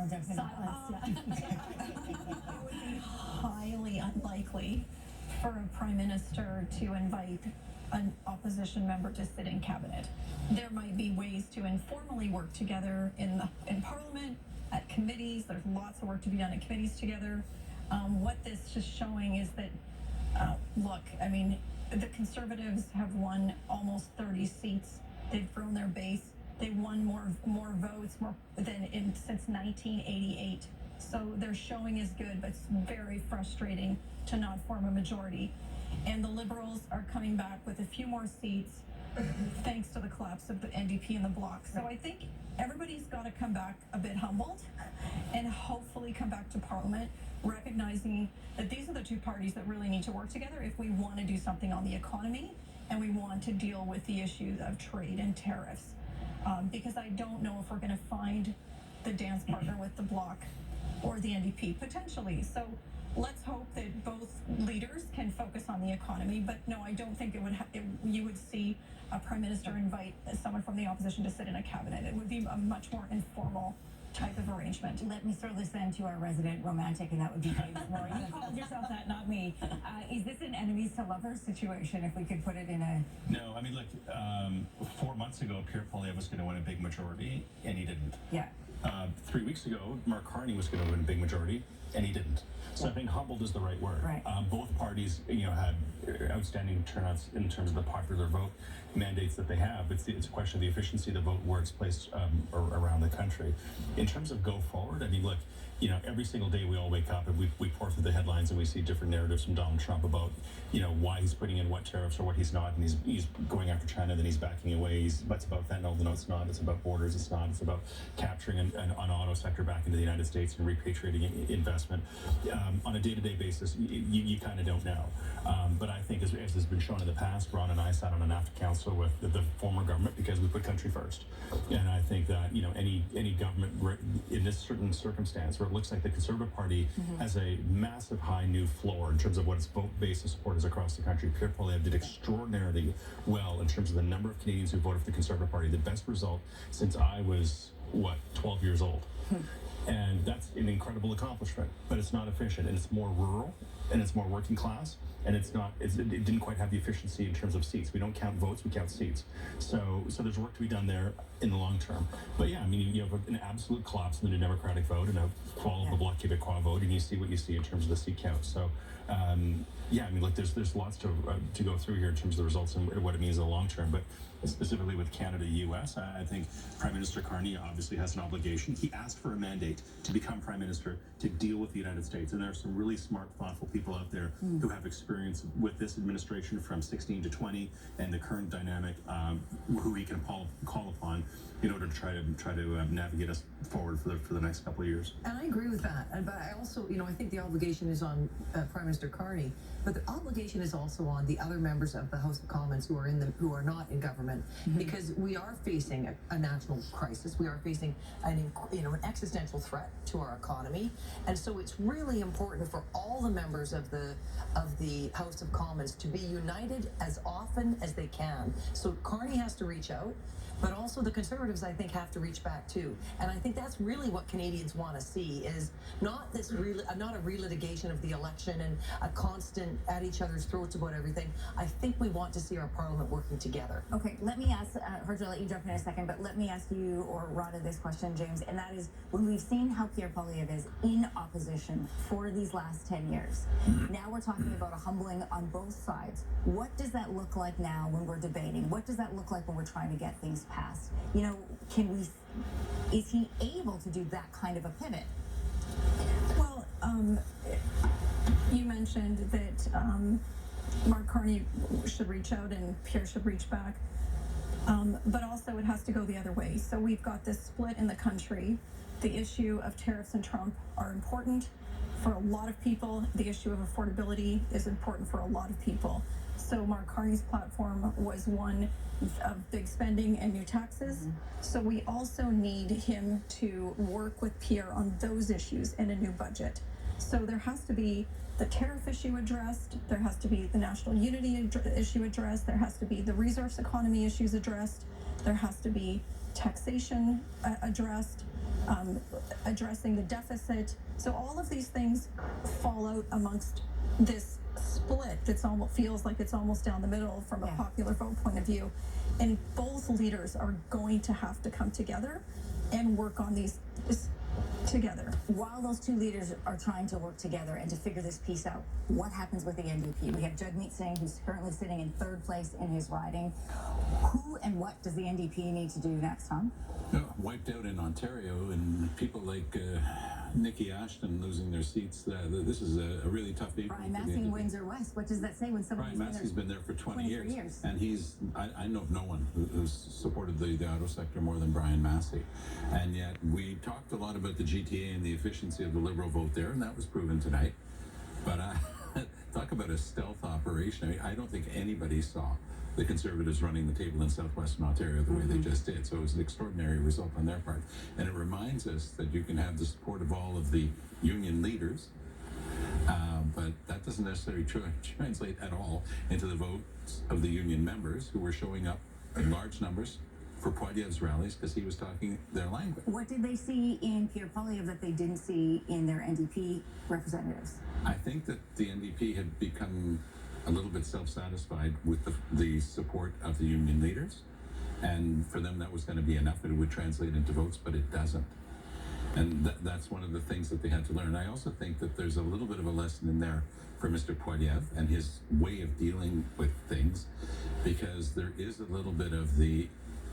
definitely It would be highly unlikely for a prime minister to invite an opposition member to sit in cabinet. There might be ways to informally work together in Parliament, at committees. There's lots of work to be done at committees together. What this is showing is that, look, I mean, the Conservatives have won almost 30 seats. They've grown their base. They won more votes than since 1988. So their showing is good, but it's very frustrating to not form a majority. And the Liberals are coming back with a few more seats thanks to the collapse of the NDP and the Bloc. So I think everybody's got to come back a bit humbled and hopefully come back to Parliament, recognizing that these are the two parties that really need to work together if we want to do something on the economy and we want to deal with the issues of trade and tariffs. Because I don't know if we're going to find the dance partner with the Bloc or the NDP, potentially. So let's hope that both leaders can focus on the economy. But no, I don't think you would see a prime minister invite someone from the opposition to sit in a cabinet. It would be a much more informal type of arrangement. Let me throw this then to our resident romantic, and that would be James Moore. You called yourself that, not me. Is this an enemies to lovers situation, if we could put it in a... No, I mean, look, 4 months ago, Pierre Poilievre was going to win a big majority, and he didn't. Yeah. 3 weeks ago, Mark Carney was going to win a big majority, and he didn't. So I think humbled is the right word. Right. Both parties, had outstanding turnouts in terms of the popular vote mandates that they have. It's a question of the efficiency of the vote where it's placed around the country. In terms of go forward, I mean, look, every single day we all wake up and we pour through the headlines and we see different narratives from Donald Trump about, why he's putting in what tariffs or what he's not, and he's going after China, then he's backing away. It's about fentanyl, no, it's not. It's about borders, it's not. It's about capturing an auto sector back into the United States and repatriating investment. On a day-to-day basis, you kind of don't know. But I think, as has been shown in the past, Ron and I sat on an NAFTA council with the former government because we put country first. And I think that, any government in this certain circumstance where it looks like the Conservative Party has a massive high new floor in terms of what its vote base of support is across the country. Pierre Poilievre did extraordinarily well in terms of the number of Canadians who voted for the Conservative Party, the best result since I was, 12 years old. And that's an incredible accomplishment, but it's not efficient, and it's more rural, and it's more working class, and it didn't quite have the efficiency in terms of seats. We don't count votes, we count seats. So there's work to be done there in the long term. But yeah, I mean, you have an absolute collapse in the New Democratic vote and a fall of the Bloc Québécois vote, and you see what you see in terms of the seat count. So yeah, I mean, look, there's lots to go through here in terms of the results and what it means in the long term. But specifically with Canada, U.S., I think Prime Minister Carney obviously has an obligation. He asked for a mandate to become Prime Minister to deal with the United States. And there are some really smart, thoughtful people out there who have experience with this administration from 16 to 20 and the current dynamic, who he can call upon in order to try to navigate us forward for the next couple of years. And I agree with that. But I also, I think the obligation is on Prime Minister Carney, but the obligation is also on the other members of the House of Commons who are not in government, because we are facing a national crisis. We are facing an existential threat to our economy, and so it's really important for all the members of the House of Commons to be united as often as they can. So Carney has to reach out, but also the Conservatives, I think, have to reach back too. And I think that's really what Canadians want to see, is not a relitigation of the election and a constant at each other's throats about everything. I think we want to see our Parliament working together. Okay, let me ask, Harj, I'll let you jump in a second, but let me ask you or Rada this question, James, and that is, when we've seen how Pierre Poilievre is in opposition for these last 10 years, now we're talking about a humbling on both sides. What does that look like now when we're debating? What does that look like when we're trying to get things passed? Is he able to do that kind of a pivot? Well, you mentioned that Mark Carney should reach out and Pierre should reach back, but also it has to go the other way. So we've got this split in the country. The issue of tariffs and Trump are important for a lot of people. The issue of affordability is important for a lot of people. So Mark Carney's platform was one of big spending and new taxes. So we also need him to work with Pierre on those issues in a new budget. So there has to be the tariff issue addressed, there has to be the national unity issue addressed, there has to be the resource economy issues addressed, there has to be taxation addressed. addressing the deficit. So all of these things fall out amongst this split that's almost feels like it's almost down the middle from a popular vote point of view. And both leaders are going to have to come together and work on these together. While those two leaders are trying to work together and to figure this piece out, what happens with the NDP? We have Jagmeet Singh, who's currently sitting in third place in his riding. Who and what does the NDP need to do next, Tom? Wiped out in Ontario, and people like Nikki Ashton losing their seats. This is a really tough day. Brian Massey in Windsor West. What does that say when someone Brian Massey's been there for 20 years. And I know of no one who's supported the auto sector more than Brian Massey. And yet we talked a lot about the GTA and the efficiency of the Liberal vote there, and that was proven tonight. But talk about a stealth operation. I mean, I don't think anybody saw the Conservatives running the table in southwestern Ontario the way they just did. So it was an extraordinary result on their part. And it reminds us that you can have the support of all of the union leaders, but that doesn't necessarily translate at all into the votes of the union members who were showing up in large numbers for Poilievre's rallies because he was talking their language. What did they see in Pierre Poilievre that they didn't see in their NDP representatives? I think that the NDP had become a little bit self-satisfied with the support of the union leaders, and for them that was going to be enough. It would translate into votes, but it doesn't. And that's one of the things that they had to learn. I also think that there's a little bit of a lesson in there for Mr. Poilievre and his way of dealing with things, because there is a little bit of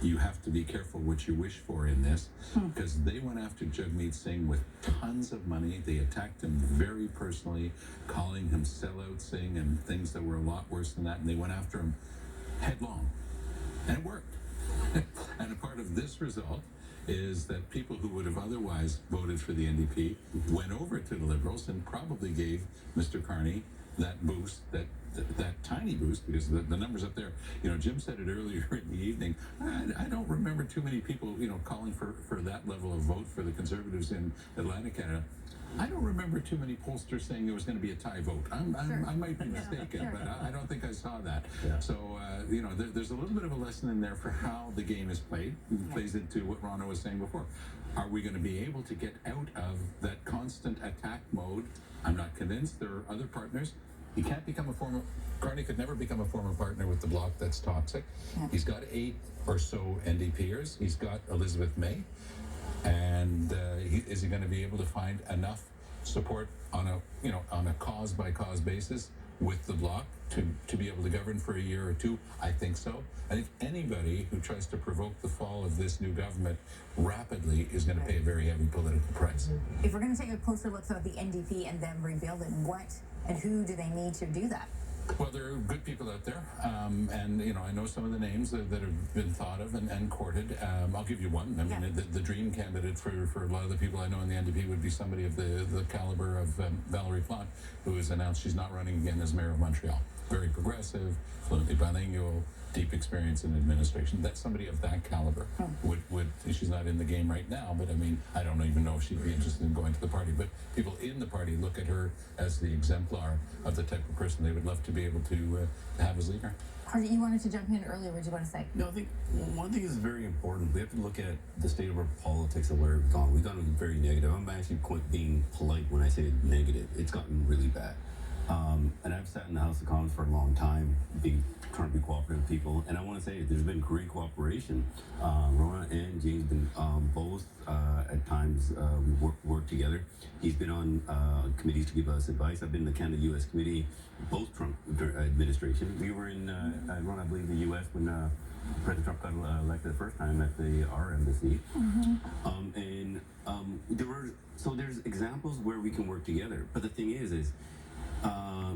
you have to be careful what you wish for in this, because they went after Jagmeet Singh with tons of money. They attacked him very personally, calling him sellout Singh and things that were a lot worse than that, and they went after him headlong, and it worked. And a part of this result is that people who would have otherwise voted for the NDP went over to the Liberals and probably gave Mr. Carney that boost, that tiny boost, because the numbers up there, Jim said it earlier in the evening, I don't remember too many people, calling for that level of vote for the Conservatives in Atlantic Canada. I don't remember too many pollsters saying there was going to be a tie vote. I might be mistaken, but I don't think I saw that. Yeah. So, there's a little bit of a lesson in there for how the game is played. It plays into what Rana was saying before. Are we going to be able to get out of that constant attack mode? I'm not convinced. There are other partners. He can't become Carney could never become a former partner with the Bloc. That's toxic. Yeah. He's got 8 or so NDPers. He's got Elizabeth May. And is he going to be able to find enough support on a cause by cause basis with the Bloc to be able to govern for a year or two? I think so. I think anybody who tries to provoke the fall of this new government rapidly is going to pay a very heavy political price. If we're going to take a closer look at the NDP and them rebuilding, what and who do they need to do that? Well, there are good people out there, and I know some of the names that have been thought of and courted. I'll give you one. I mean, the dream candidate for a lot of the people I know in the NDP would be somebody of the caliber of Valerie Plante, who has announced she's not running again as mayor of Montreal. Very progressive, fluently bilingual, deep experience in administration. That's somebody of that caliber. She's not in the game right now, but I mean, I don't even know if she'd be interested in going to the party. But people in the party look at her as the exemplar of the type of person they would love to be able to have as leader. Hardy, you wanted to jump in earlier. What did you want to say? No, I think one thing is very important. We have to look at the state of our politics and where we've gone. We've gone very negative. I'm actually quite being polite when I say negative. It's gotten really bad. And I've sat in the House of Commons for a long time, trying to be cooperative with people. And I want to say there's been great cooperation. Rona and James been both at times we worked together. He's been on committees to give us advice. I've been in the Canada-U.S. committee, both Trump administration. We were in Rona, I believe, the U.S. when President Trump got elected the first time at our embassy. There's examples where we can work together. But the thing is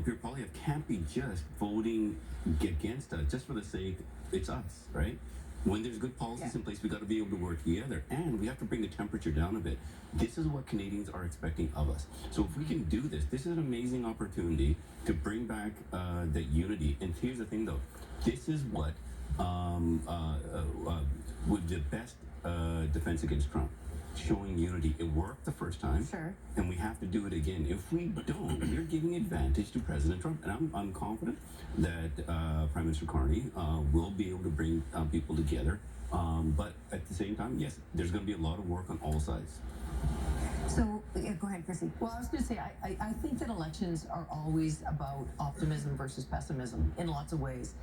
Pierre Poilievre can't be just voting against us just for the sake it's us, right? When there's good policies in place, we got to be able to work together, and we have to bring the temperature down a bit. This is what Canadians are expecting of us. So if we can do this, this is an amazing opportunity to bring back that unity. And here's the thing, though, this is what would the best defense against Trump. Showing unity. It worked the first time, and we have to do it again. If we don't, we're giving advantage to President Trump, and I'm confident that Prime Minister Carney will be able to bring people together But at the same time, yes, there's going to be a lot of work on all sides. So, yeah, go ahead, Chrissy. Well, I was going to say, I think that elections are always about optimism versus pessimism in lots of ways.